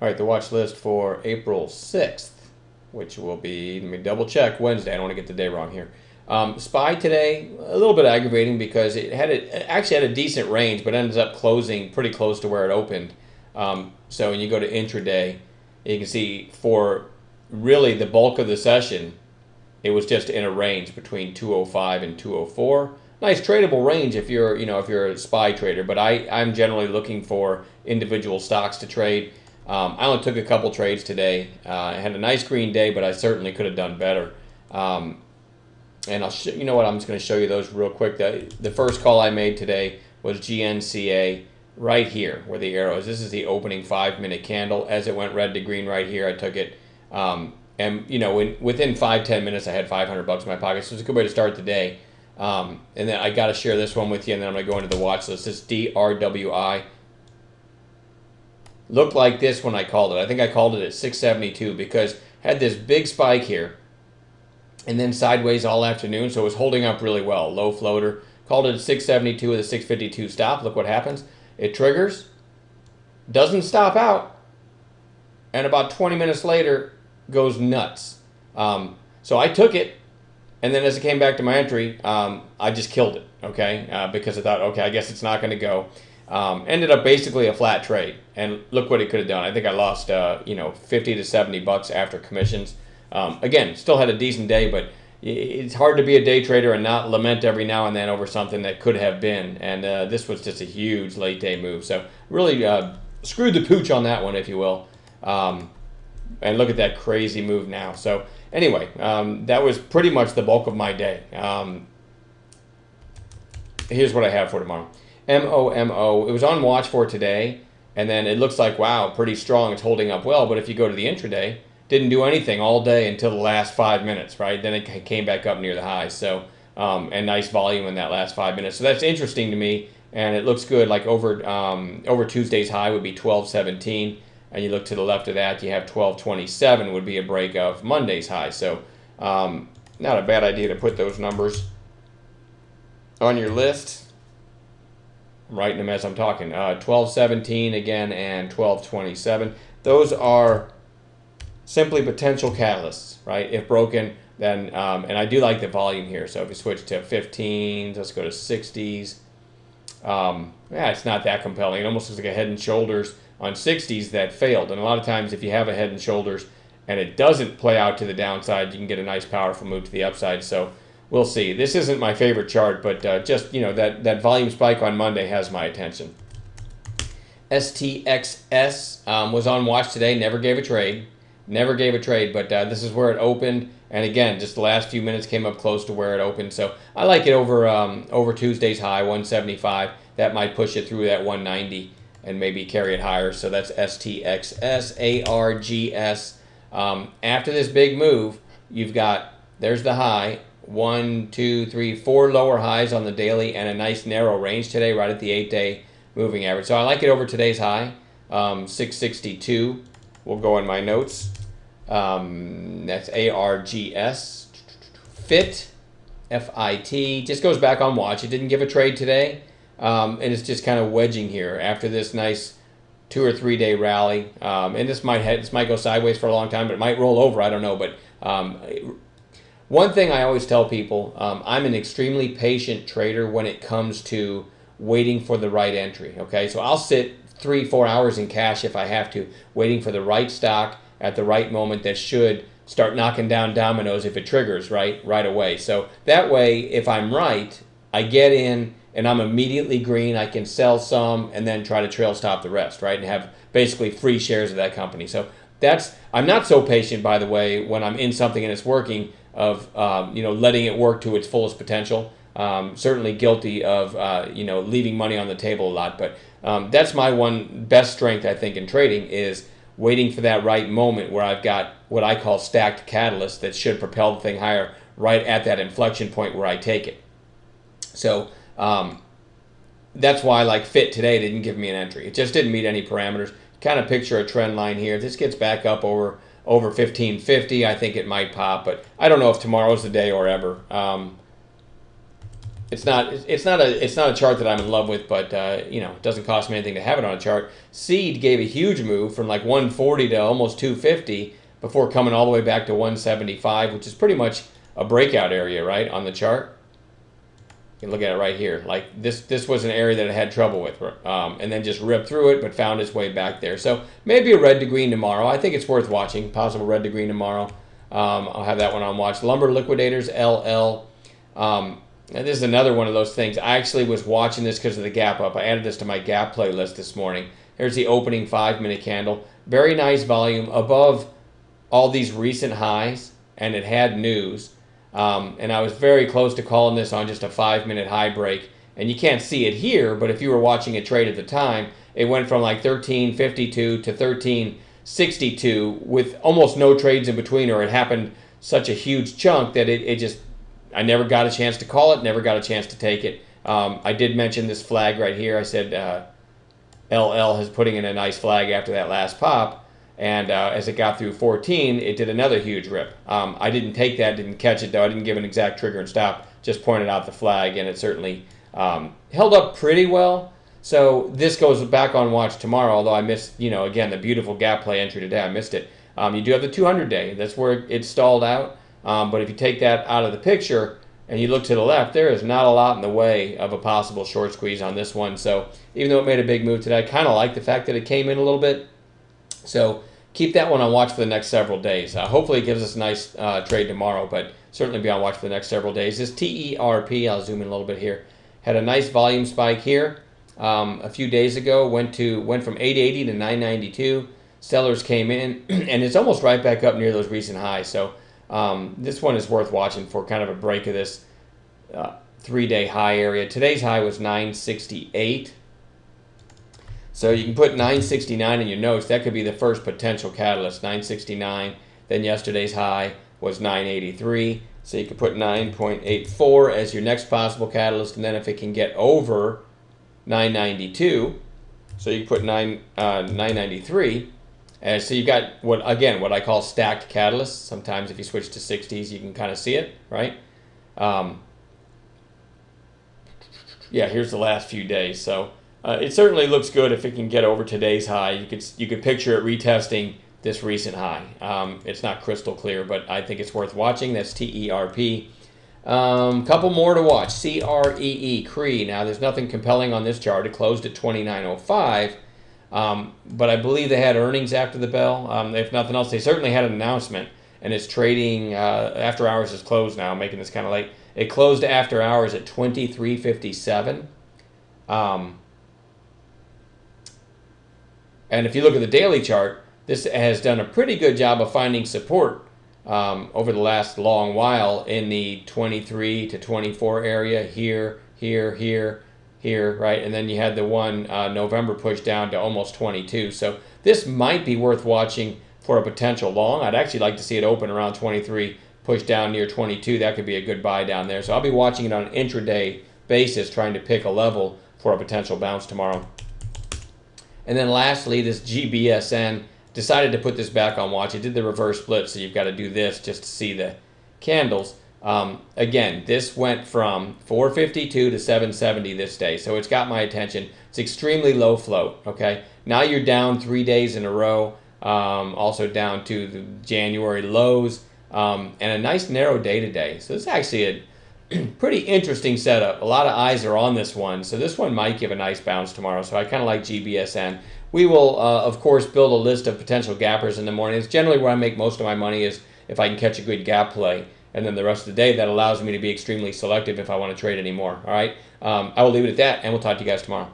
All right, the watch list for April 6th, which will be, let me double check, Wednesday. I don't want to get the day wrong here. SPY today, a little bit aggravating because it actually had a decent range, but ended up closing pretty close to where it opened. So when you go to intraday, you can see for really the bulk of the session, it was just in a range between 205 and 204. Nice tradable range if you're, if you're a SPY trader, but I'm generally looking for individual stocks to trade. I only took a couple trades today. I had a nice green day, but I certainly could have done better. And you know what? I'm just going to show you those real quick. The first call I made today was GNCA right here where the arrow is. This is the opening 5-minute candle. As it went red to green right here, I took it. And within 5-10 minutes, I had $500 in my pocket. So it's a good way to start the day. And then I got to share this one with you, and then I'm going to go into the watch list. This DRWI looked like this when I called it. I think I called it at 672 because it had this big spike here and then sideways all afternoon, so it was holding up really well. Low floater. Called it at 672 with a 652 stop. Look what happens. It triggers, doesn't stop out, and about 20 minutes later goes nuts. So I took it, and then as it came back to my entry, I just killed it, okay? Because I thought, okay, I guess it's not going to go. Ended up basically a flat trade, and look what it could have done. I think I lost, 50 to 70 bucks after commissions. Again, still had a decent day, but it's hard to be a day trader and not lament every now and then over something that could have been. And this was just a huge late day move. So really screwed the pooch on that one, if you will. And look at that crazy move now. So anyway, that was pretty much the bulk of my day. Here's what I have for tomorrow. MOMO. It was on watch for today, and then it looks like, wow, pretty strong. It's holding up well. But if you go to the intraday, didn't do anything all day until the last 5 minutes, right? Then it came back up near the highs. So, and nice volume in that last 5 minutes. So that's interesting to me, and it looks good. Like over Tuesday's high would be 1217, and you look to the left of that, you have 1227 would be a break of Monday's high. So, not a bad idea to put those numbers on your list. I'm writing them as I'm talking. 1217 again and 1227. Those are simply potential catalysts, right? If broken, then, and I do like the volume here. So if you switch to 15s, let's go to 60s. Yeah, it's not that compelling. It almost looks like a head and shoulders on 60s that failed. And a lot of times if you have a head and shoulders and it doesn't play out to the downside, you can get a nice powerful move to the upside. So we'll see. This isn't my favorite chart, but just, that volume spike on Monday has my attention. STXS was on watch today, never gave a trade. But this is where it opened. And again, just the last few minutes came up close to where it opened. So I like it over Tuesday's high, 175. That might push it through that 190 and maybe carry it higher. So that's STXS, ARGS. After this big move, there's the high. 1, 2, 3, 4 lower highs on the daily and a nice narrow range today right at the 8-day moving average. So I like it over today's high, 662. Will go in my notes. That's ARGS. FIT, FIT, just goes back on watch. It didn't give a trade today, and it's just kind of wedging here after this nice 2 or 3 day rally. And this might go sideways for a long time, but it might roll over. I don't know, but one thing I always tell people, I'm an extremely patient trader when it comes to waiting for the right entry, okay? So I'll sit 3-4 hours in cash if I have to, waiting for the right stock at the right moment that should start knocking down dominoes if it triggers right away. So that way, if I'm right, I get in and I'm immediately green. I can sell some and then try to trail stop the rest, right? And have basically free shares of that company. So I'm not so patient, by the way, when I'm in something and it's working, of letting it work to its fullest potential. Certainly guilty of leaving money on the table a lot, but that's my one best strength, I think, in trading is waiting for that right moment where I've got what I call stacked catalysts that should propel the thing higher right at that inflection point where I take it. So that's why, like FIT today, didn't give me an entry. It just didn't meet any parameters. Kind of picture a trend line here. If this gets back up over 1550, I think it might pop, but I don't know if tomorrow's the day or ever. it's not a chart that I'm in love with, but it doesn't cost me anything to have it on a chart. Seed gave a huge move from like 140 to almost 250 before coming all the way back to 175, which is pretty much a breakout area, right, on the chart. You can look at it right here. Like this was an area that it had trouble with, and then just ripped through it, but found its way back there. So maybe a red to green tomorrow. I think it's worth watching. Possible red to green tomorrow. I'll have that one on watch. Lumber Liquidators, LL. And this is another one of those things. I actually was watching this because of the gap up. I added this to my gap playlist this morning. Here's the opening 5-minute candle. Very nice volume above all these recent highs, and it had news. And I was very close to calling this on just a 5-minute high break. And you can't see it here, but if you were watching a trade at the time, it went from like 1352 to 1362 with almost no trades in between, or it happened such a huge chunk that I never got a chance to call it, never got a chance to take it. I did mention this flag right here. I said LL is putting in a nice flag after that last pop. And as it got through 14, it did another huge rip. I didn't take that, didn't catch it though. I didn't give an exact trigger and stop, just pointed out the flag, and it certainly held up pretty well. So this goes back on watch tomorrow, although I missed, again, the beautiful gap play entry today. I missed it. You do have the 200-day. That's where it stalled out. But if you take that out of the picture and you look to the left, there is not a lot in the way of a possible short squeeze on this one. So even though it made a big move today, I kind of like the fact that it came in a little bit. So keep that one on watch for the next several days. Hopefully it gives us a nice trade tomorrow, but certainly be on watch for the next several days. This TERP, I'll zoom in a little bit here, had a nice volume spike here a few days ago. Went from 880 to 992. Sellers came in, and it's almost right back up near those recent highs. So this one is worth watching for kind of a break of this 3-day high area. Today's high was 968. So you can put 969 in your notes. That could be the first potential catalyst, 969. Then yesterday's high was 983. So you could put 9.84 as your next possible catalyst. And then if it can get over 992, so you can put 993. So you've got what I call stacked catalysts. Sometimes if you switch to 60s, you can kind of see it, right? Yeah, here's the last few days. So it certainly looks good if it can get over today's high. You could picture it retesting this recent high. It's not crystal clear, but I think it's worth watching. That's TERP. Couple more to watch. CREE, Cree. Now, there's nothing compelling on this chart. It closed at 29.05. But I believe they had earnings after the bell. If nothing else, they certainly had an announcement, and it's trading after hours is closed now, making this kind of late. It closed after hours at 23.57. And if you look at the daily chart, this has done a pretty good job of finding support over the last long while in the 23 to 24 area, here, right? And then you had the one November push down to almost 22. So this might be worth watching for a potential long. I'd actually like to see it open around 23, push down near 22. That could be a good buy down there. So I'll be watching it on an intraday basis, trying to pick a level for a potential bounce tomorrow. And then lastly, this GBSN, decided to put this back on watch. It did the reverse split, so you've got to do this just to see the candles. Again, this went from 452 to 770 this day, so it's got my attention. It's extremely low float, okay? Now you're down 3 days in a row, also down to the January lows, and a nice narrow day today. So this is actually a pretty interesting setup. A lot of eyes are on this one, so this one might give a nice bounce tomorrow. So I kind of like GBSN. We will, of course, build a list of potential gappers in the morning. It's generally where I make most of my money, is if I can catch a good gap play. And then the rest of the day, that allows me to be extremely selective if I want to trade anymore. All right, I will leave it at that, and we'll talk to you guys tomorrow.